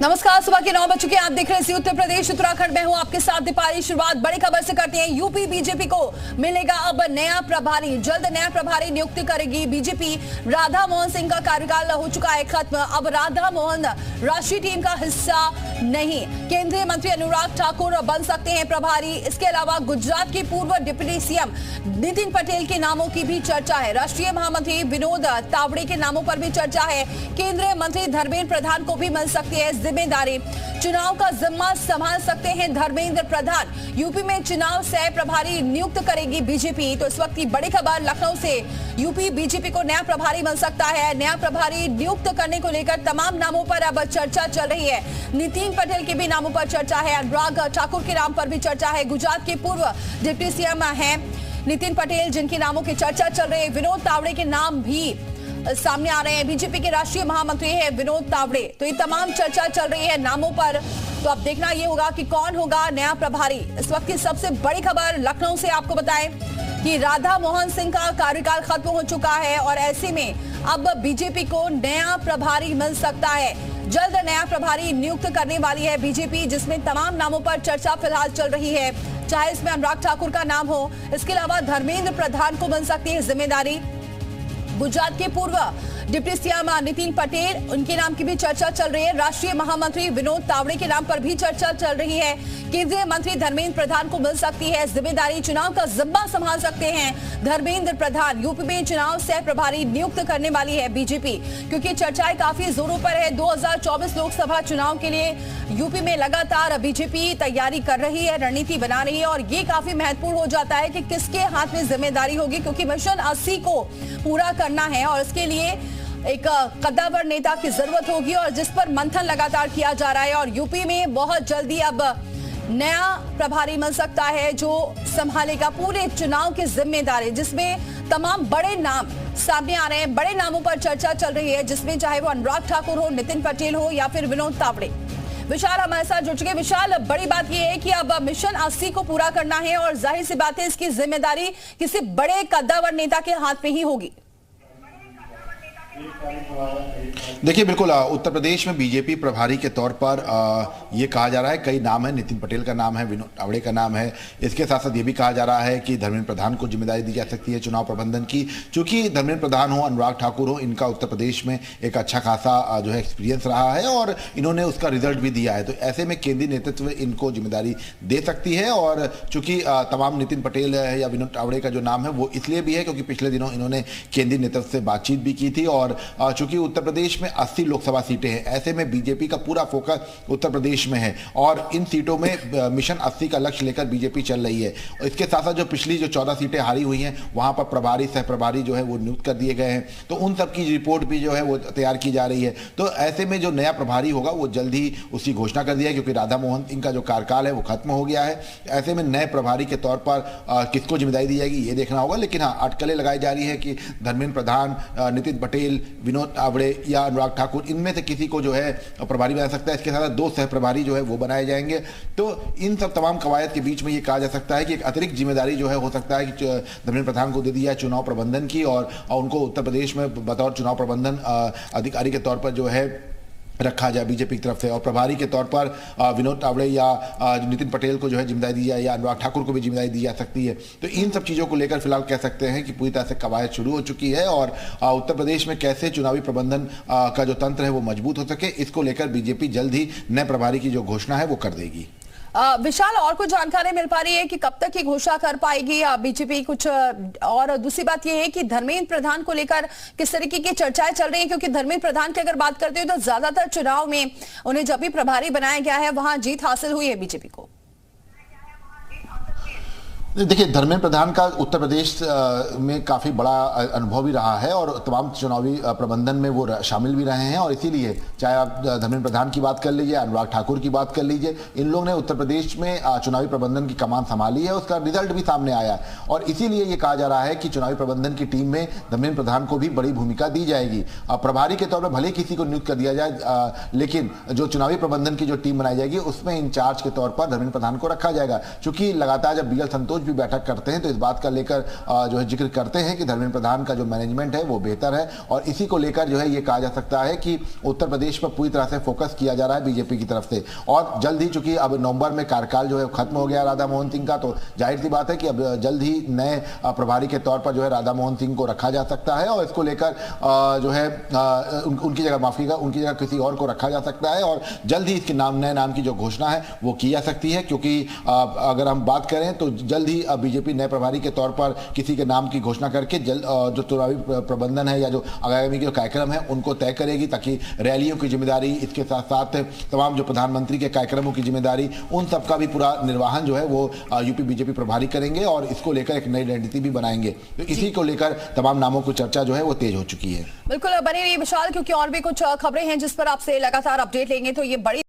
नमस्कार, सुबह के 9 बज चुके हैं। आप देख रहे हैं उत्तर प्रदेश उत्तराखंड में हूं आपके साथ दीपाली। शुरुआत बड़ी खबर से करते हैं। यूपी बीजेपी को मिलेगा अब नया प्रभारी, जल्द नया प्रभारी नियुक्त करेगी बीजेपी। राधा मोहन सिंह का कार्यकाल हो चुका है खत्म। अब राधा मोहन राष्ट्रीय टीम का हिस्सा नहीं। केंद्रीय मंत्री अनुराग ठाकुर बन सकते हैं प्रभारी। इसके अलावा गुजरात के पूर्व डिप्टी सीएम नितिन पटेल के नामों की भी चर्चा है। राष्ट्रीय महामंत्री विनोद तावड़े के नामों पर भी चर्चा है। केंद्रीय मंत्री धर्मेंद्र प्रधान को भी मिल सकती है जिम्मेदारी। चुनाव का जिम्मा संभाल सकते हैं धर्मेंद्र प्रधान। यूपी में चुनाव सह प्रभारी नियुक्त करेगी बीजेपी। तो इस वक्त की बड़ी खबर लखनऊ से, यूपी बीजेपी को नया प्रभारी मिल सकता है। नया प्रभारी नियुक्त करने को लेकर तमाम नामों पर अब चर्चा चल रही है। नितिन पटेल के भी नामों पर चर्चा है। अनुराग ठाकुर के नाम पर भी चर्चा है। गुजरात के पूर्व डिप्टी सीएम हैं नितिन पटेल, जिनके नामों की चर्चा चल रही है। विनोद तावड़े के नाम भी सामने आ रहे हैं। बीजेपी के राष्ट्रीय महामंत्री है विनोद तावड़े। तो ये तमाम चर्चा चल रही है नामों पर। तो अब देखना ये होगा कि कौन होगा नया प्रभारी। इस वक्त की सबसे बड़ी खबर लखनऊ से आपको बताएं कि राधा मोहन सिंह का कार्यकाल खत्म हो चुका है और ऐसे में अब बीजेपी को नया प्रभारी मिल सकता है। जल्द नया प्रभारी नियुक्त करने वाली है बीजेपी, जिसमें तमाम नामों पर चर्चा फिलहाल चल रही है। चाहे इसमें अनुराग ठाकुर का नाम हो, इसके अलावा धर्मेंद्र प्रधान को मिल सकती है जिम्मेदारी। गुजरात के पूर्व डिप्टी सीएम नितिन पटेल, उनके नाम की भी चर्चा चल रही है। राष्ट्रीय महामंत्री विनोद तावड़े के नाम पर भी चर्चा चल रही है। केंद्रीय मंत्री धर्मेंद्र प्रधान को मिल सकती है जिम्मेदारी। चुनाव का जिम्मा संभाल सकते हैं धर्मेंद्र प्रधान। यूपी में चुनाव सह प्रभारी नियुक्त करने वाली है बीजेपी, क्योंकि चर्चाएं काफी जोरों पर है। 2024 लोकसभा चुनाव के लिए यूपी में लगातार बीजेपी तैयारी कर रही है, रणनीति बना रही है और ये काफी महत्वपूर्ण हो जाता है कि किसके हाथ में जिम्मेदारी होगी, क्योंकि मिशन 80 को पूरा करना है और इसके लिए एक कद्दावर नेता की जरूरत होगी और जिस पर मंथन लगातार किया जा रहा है। और यूपी में बहुत जल्दी अब नया प्रभारी मिल सकता है जो संभालेगा पूरे चुनाव की जिम्मेदारी, जिसमें तमाम बड़े नाम सामने आ रहे हैं। बड़े नामों पर चर्चा चल रही है, जिसमें चाहे वो अनुराग ठाकुर हो, नितिन पटेल हो या फिर विनोद तावड़े। विशाल हमारे साथ जुड़ चुके। विशाल, बड़ी बात यह है कि अब मिशन 80 को पूरा करना है और जाहिर सी बात है इसकी जिम्मेदारी किसी बड़े कद्दावर नेता के हाथ में ही होगी। देखिए, बिल्कुल उत्तर प्रदेश में बीजेपी प्रभारी के तौर पर ये कहा जा रहा है, कई नाम है। नितिन पटेल का नाम है, विनोद तावड़े का नाम है। इसके साथ साथ ये भी कहा जा रहा है कि धर्मेंद्र प्रधान को जिम्मेदारी दी जा सकती है चुनाव प्रबंधन की। चूंकि धर्मेंद्र प्रधान हो, अनुराग ठाकुर हो, इनका उत्तर प्रदेश में एक अच्छा खासा जो है एक्सपीरियंस रहा है और इन्होंने उसका रिजल्ट भी दिया है। तो ऐसे में केंद्रीय नेतृत्व इनको जिम्मेदारी दे सकती है। और चूंकि तमाम नितिन पटेल या विनोद तावड़े का जो नाम है वो इसलिए भी है क्योंकि पिछले दिनों इन्होंने केंद्रीय नेतृत्व से बातचीत भी की थी। और चूंकि उत्तर प्रदेश में 80 लोकसभा सीटें हैं, ऐसे में बीजेपी का पूरा फोकस उत्तर प्रदेश में है और इन सीटों में मिशन 80 का लक्ष्य लेकर बीजेपी चल रही है। और इसके साथ साथ जो पिछली 14 सीटें हारी हुई हैं, वहां पर प्रभारी सह प्रभारी जो है वो नियुक्त कर दिए गए हैं। तो उन सब की रिपोर्ट भी जो है वो तैयार की जा रही है। तो ऐसे में जो नया प्रभारी होगा वो जल्द ही उसकी घोषणा कर दिया है, क्योंकि राधा मोहन सिंह का जो कार्यकाल है वो खत्म हो गया है। ऐसे में नए प्रभारी के तौर पर किसको जिम्मेदारी दी जाएगी ये देखना होगा। लेकिन हाँ, अटकलें लगाई जा रही है कि धर्मेंद्र प्रधान, नितिन पटेल, विनोद तावड़े या अनुराग ठाकुर, इनमें से किसी को जो है प्रभारी बना सकता है। इसके साथ 2 सह प्रभारी जो है वो बनाए जाएंगे। तो इन सब तमाम कवायद के बीच में ये कहा जा सकता है कि एक अतिरिक्त जिम्मेदारी जो है हो सकता है कि धर्मेंद्र प्रधान को दे दी जाए चुनाव प्रबंधन की और उनको उत्तर प्रदेश में बतौर चुनाव प्रबंधन अधिकारी के तौर पर जो है रखा जाए बीजेपी की तरफ से। और प्रभारी के तौर पर विनोद तावड़े या नितिन पटेल को जो है जिम्मेदारी दी जाए या अनुराग ठाकुर को भी जिम्मेदारी दी जा सकती है। तो इन सब चीज़ों को लेकर फिलहाल कह सकते हैं कि पूरी तरह से कवायद शुरू हो चुकी है और उत्तर प्रदेश में कैसे चुनावी प्रबंधन का जो तंत्र है वो मजबूत हो सके, इसको लेकर बीजेपी जल्द ही नए प्रभारी की जो घोषणा है वो कर देगी। विशाल, और कुछ जानकारी मिल पा रही है कि कब तक ये घोषणा कर पाएगी बीजेपी कुछ? और दूसरी बात ये है कि धर्मेंद्र प्रधान को लेकर किस तरीके की चर्चाएं चल रही हैं, क्योंकि धर्मेंद्र प्रधान की अगर बात करते हो तो ज्यादातर चुनाव में उन्हें जब भी प्रभारी बनाया गया है वहां जीत हासिल हुई है बीजेपी को। देखिए, धर्मेंद्र प्रधान का उत्तर प्रदेश में काफ़ी बड़ा अनुभव भी रहा है और तमाम चुनावी प्रबंधन में वो शामिल भी रहे हैं। और इसीलिए चाहे आप धर्मेंद्र प्रधान की बात कर लीजिए, अनुराग ठाकुर की बात कर लीजिए, इन लोगों ने उत्तर प्रदेश में चुनावी प्रबंधन की कमान संभाली है, उसका रिजल्ट भी सामने आया है। और इसीलिए ये कहा जा रहा है कि चुनावी प्रबंधन की टीम में धर्मेंद्र प्रधान को भी बड़ी भूमिका दी जाएगी। प्रभारी के तौर पर भले किसी को नियुक्त कर दिया जाए, लेकिन जो चुनावी प्रबंधन की जो टीम बनाई जाएगी उसमें इंचार्ज के तौर पर धर्मेंद्र प्रधान को रखा जाएगा। चूंकि लगातार जब BL संतोष कुछ भी बैठक करते हैं तो इस बात का लेकर जो है जिक्र करते हैं कि धर्मेंद्र प्रधान का जो मैनेजमेंट है वो बेहतर है, और इसी को लेकर जो है ये कहा जा सकता है कि उत्तर प्रदेश पर पूरी तरह से फोकस किया जा रहा है बीजेपी की तरफ से। और जल्द ही, चूंकि अब नवंबर में कार्यकाल जो है खत्म हो गया राधा मोहन सिंह का, तो जाहिर सी बात है कि अब जल्द ही नए प्रभारी के तौर पर जो है राधा मोहन सिंह को रखा जा सकता है, और इसको लेकर जो है उनकी जगह, माफी का, उनकी जगह किसी और को रखा जा सकता है, और जल्द ही इसके नए नाम की जो घोषणा है वो की जा सकती है। क्योंकि अगर हम बात करें तो जल्द ही बीजेपी नए प्रभारी के तौर पर किसी के नाम की घोषणा करके जो चुनावी प्रबंधन है या जो आगामी के कार्यक्रम है उनको तय करेगी, ताकि रैलियों की जिम्मेदारी, इसके साथ साथ तमाम जो प्रधानमंत्री के कार्यक्रमों की जिम्मेदारी, उन सबका भी पूरा निर्वहन जो है वो यूपी बीजेपी प्रभारी करेंगे, और इसको लेकर एक नई रणनीति भी बनाएंगे। तो इसी को लेकर तमाम नामों की चर्चा जो है वो तेज हो चुकी है। बिल्कुल बने रहिए विशाल, क्योंकि और भी कुछ खबरें हैं जिस पर आपसे लगातार अपडेट लेंगे। तो ये बड़ी